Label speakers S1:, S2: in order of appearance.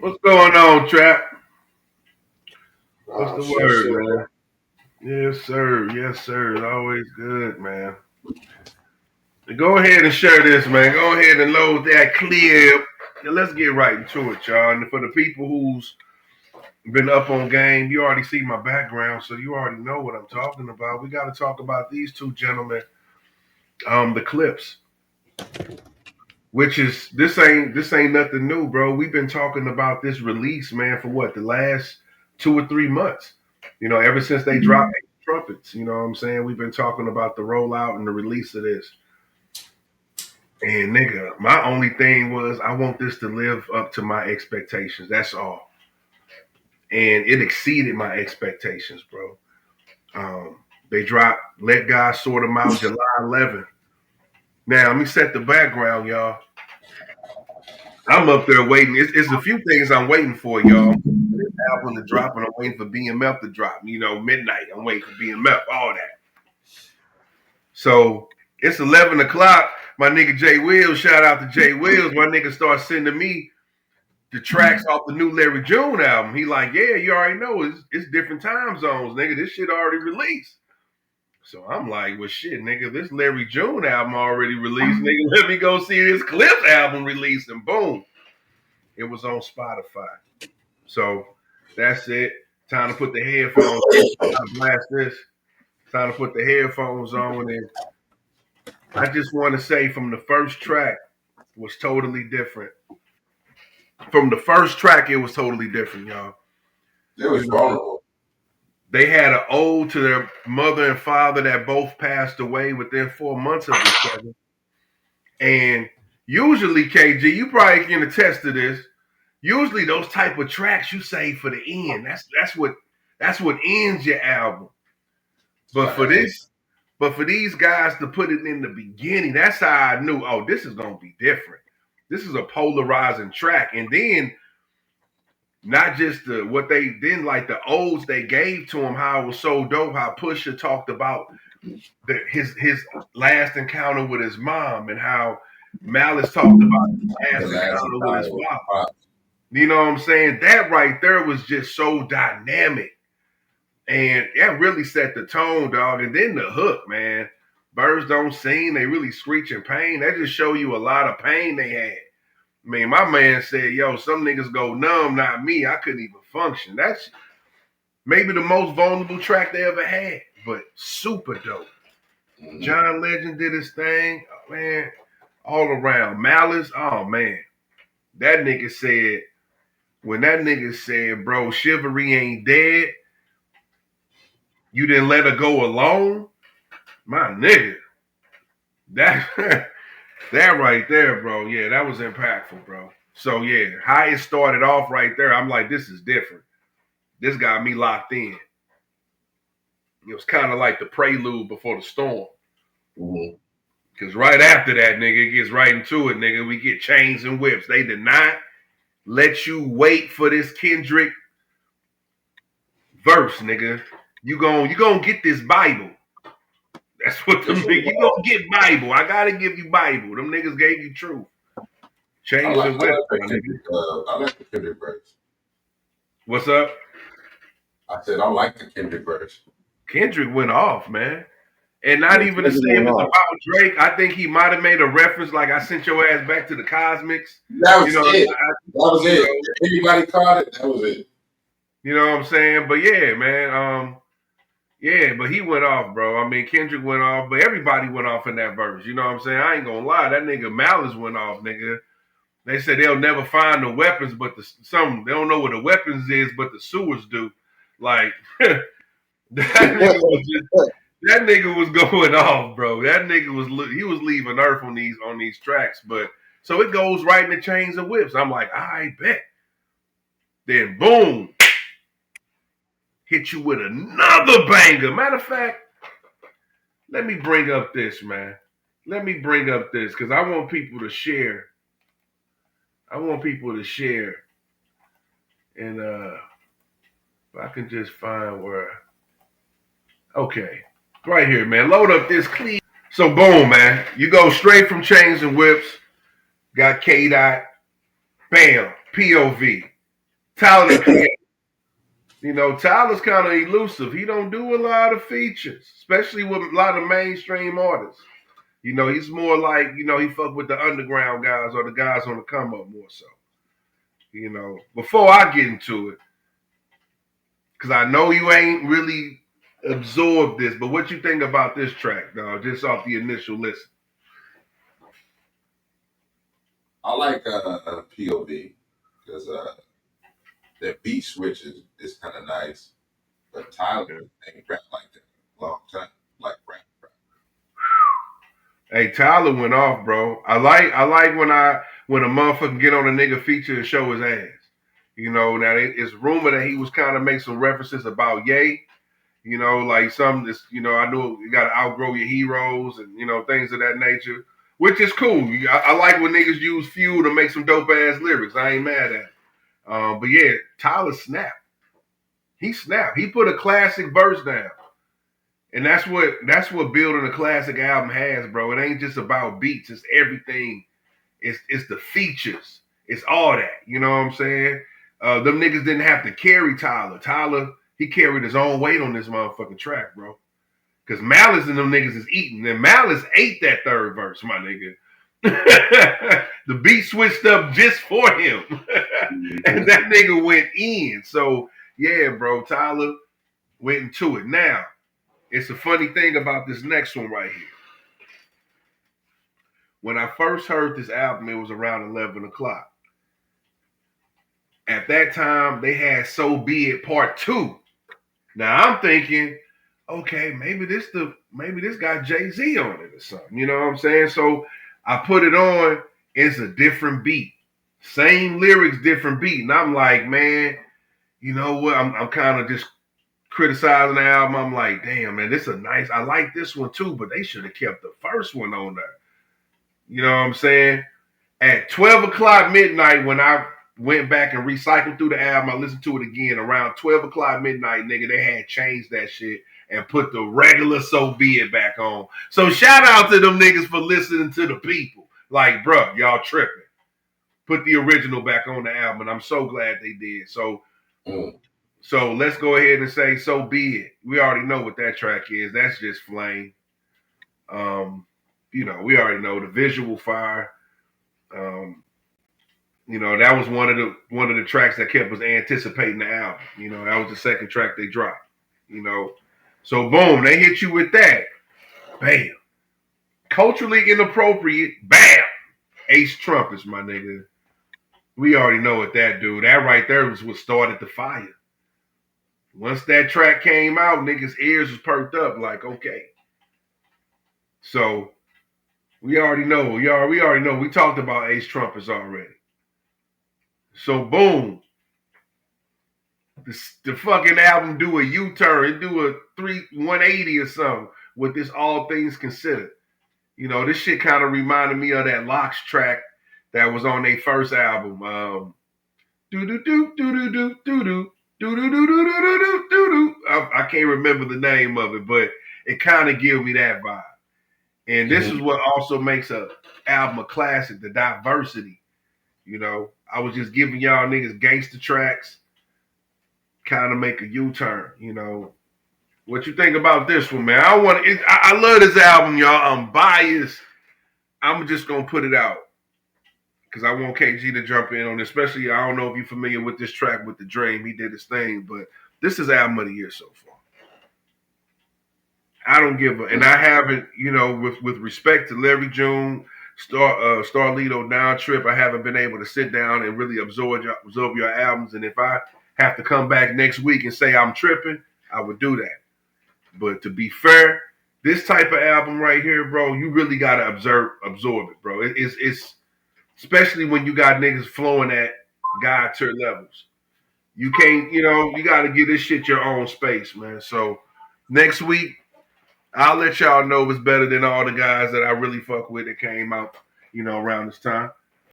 S1: What's going on, Trap? What's
S2: Oh,
S1: the
S2: shit,
S1: word,
S2: shit, bro.
S1: man? Yes, sir. Yes, sir. It's always good, man. Go ahead and share this, man. Go ahead and load that clip. And let's get right into it, y'all. And for the people who's been up on game, you already see my background, so you already know what I'm talking about. We got to talk about these two gentlemen, the Clips, which is this ain't nothing new, bro. We've been talking about this release, man, for what, the last 2 or 3 months. Ever since they dropped trumpets, you know what I'm saying? We've been talking about the rollout and the release of this. And nigga, my only thing was I want this to live up to my expectations. That's all. And it exceeded my expectations, bro. They dropped Let God Sort 'Em Out July 11th. Now, let me set the background, y'all. I'm up there waiting. It's a few things I'm waiting for, y'all. This album to drop, and I'm waiting for BMF to drop. Midnight. I'm waiting for BMF, all that. So it's 11 o'clock. My nigga Jay Wills, shout out to Jay Wills. My nigga starts sending me the tracks off the new Larry June album. He like, yeah, you already know it's different time zones, nigga. This shit already released. So I'm like, well, shit, nigga, this Larry June album already released, nigga. Let me go see this Clips album released, and boom, it was on Spotify. So that's it. Time to put the headphones on. Time to blast this. Time to put the headphones on. And I just want to say from the first track was totally different. From the first track, it was totally different, y'all.
S2: It was vulnerable.
S1: They had an ode to their mother and father that both passed away within 4 months of each other. And usually, KG, you probably can attest to this. Usually, those type of tracks you save for the end. That's what ends your album. But for these guys to put it in the beginning, that's how I knew. Oh, this is gonna be different. This is a polarizing track, and then not just what they didn't like the odes they gave to him. How it was so dope. How Pusha talked about his last encounter with his mom, and how Malice talked about his last encounter with his father. You know what I'm saying? That right there was just so dynamic. And that really set the tone, dog. And then the hook, man. Birds don't sing, they really screech in pain. That just show you a lot of pain they had. I mean, my man said, yo, some niggas go numb, not me. I couldn't even function. That's maybe the most vulnerable track they ever had, but super dope. John Legend did his thing, oh, man, all around. Malice, oh man. That nigga said, when that nigga said, bro, chivalry ain't dead, you didn't let her go alone, my nigga. That that right there, bro. Yeah, that was impactful, bro. So yeah, how it started off right there, I'm like, this is different. This got me locked in. It was kind of like the prelude before the storm. Because right after that, nigga, it gets right into it, nigga. We get chains and whips. They did not let you wait for this Kendrick verse, nigga. You gonna get this Bible. That's what them niggas, you gonna get Bible. I gotta give you Bible. Them niggas gave you truth. Chains and whips,
S2: I like the Kendrick verse.
S1: What's up?
S2: I said I like the Kendrick verse.
S1: Kendrick went off, man. And not even to say it was about Drake. I think he might have made a reference like, I sent your ass back to the Cosmics.
S2: That was it. That was it. If anybody caught it, that was it.
S1: You know what I'm saying? But yeah, man. Yeah, but he went off, bro. I mean, Kendrick went off, but everybody went off in that verse. You know what I'm saying? I ain't gonna lie. That nigga Malice went off, nigga. They said they'll never find the weapons, but they don't know what the weapons is, but the sewers do. Like that nigga was going off, bro. That nigga was leaving Earth on these tracks. But so it goes right in the chains of whips. I'm like, I bet. Then boom, hit you with another banger. Matter of fact, let me bring up this, man. Let me bring up this because I want people to share. And if I can just find where. Okay. Right here, man. Load up this clip. So boom, man. You go straight from chains and whips. Got K Dot. Bam, POV. Tyler the Creator. You know, Tyler's kind of elusive. He don't do a lot of features, especially with a lot of mainstream artists. You know, he's more like, you know, he fuck with the underground guys or the guys on the come up more so. You know, before I get into it, because I know you ain't really absorbed this, but what you think about this track, dog, just off the initial listen?
S2: I like POV because that beat switch is kind of nice. But Tyler ain't rap like that in a long time. Like rap.
S1: Hey, Tyler went off, bro. I like when a motherfucker get on a nigga feature and show his ass. You know, now it's rumored that he was kind of make some references about Ye. You know, like some this, you know, I know you gotta outgrow your heroes and you know things of that nature, which is cool. I like when niggas use fuel to make some dope ass lyrics. I ain't mad at it. But yeah, Tyler snapped. He snapped. He put a classic verse down. And that's what building a classic album has, bro. It ain't just about beats. It's everything. It's the features. It's all that. You know what I'm saying? Them niggas didn't have to carry Tyler. Tyler, he carried his own weight on this motherfucking track, bro. Because Malice and them niggas is eating. And Malice ate that third verse, my nigga. The beat switched up just for him. And that nigga went in. So, yeah, bro, Tyler went into it. Now, it's a funny thing about this next one right here. When I first heard this album, it was around 11 o'clock. At that time, they had So Be It Part 2. Now I'm thinking, okay, maybe this got Jay-Z on it or something. You know what I'm saying? So I put it on, it's a different beat. Same lyrics, different beat. And I'm like, man, you know what? I'm kind of just criticizing the album. I'm like, damn, man, this is a nice. I like this one too, but they should have kept the first one on there. You know what I'm saying? At 12 o'clock midnight, when I went back and recycled through the album, I listened to it again. Around 12 o'clock midnight, nigga, they had changed that shit and put the regular So Be It back on. So shout out to them niggas for listening to the people. Like, bruh, y'all tripping. Put the original back on the album, and I'm so glad they did. So let's go ahead and say So Be It. We already know what that track is. That's just flame. You know, we already know the visual fire. You know, that was one of the tracks that kept us anticipating the album. You know, that was the second track they dropped. You know, so boom, they hit you with that. Bam. Culturally inappropriate. Bam. Ace Trumpets, my nigga. We already know what that do. That right there was what started the fire. Once that track came out, niggas' ears was perked up like, okay. So we already know. We already know. We talked about Ace Trumpets already. So boom. The fucking album do a U-turn. It do a 180 or something with this All Things Considered. You know, this shit kind of reminded me of that Locks track that was on their first album. I can't remember the name of it, but it kind of gives me that vibe. And this is what also makes a album a classic, the diversity. You know, I was just giving y'all niggas gangster tracks, kind of make a U-turn. You know, what you think about this one, man? I love this album, y'all. I'm biased. I'm just gonna put it out because I want KG to jump in on it. Especially, I don't know if you're familiar with this track with The Dream. He did his thing, but this is album of the year so far. I don't give a, and I haven't, you know, with respect to Larry June, Starlito, Down Trip, I haven't been able to sit down and really absorb your albums. And if I have to come back next week and say I'm tripping, I would do that. But to be fair, this type of album right here, bro, you really gotta absorb it, bro. It's especially when you got niggas flowing at God tier levels. You can't, you know, you gotta give this shit your own space, man. So next week, I'll let y'all know if it's better than all the guys that I really fuck with that came out, you know, around this time.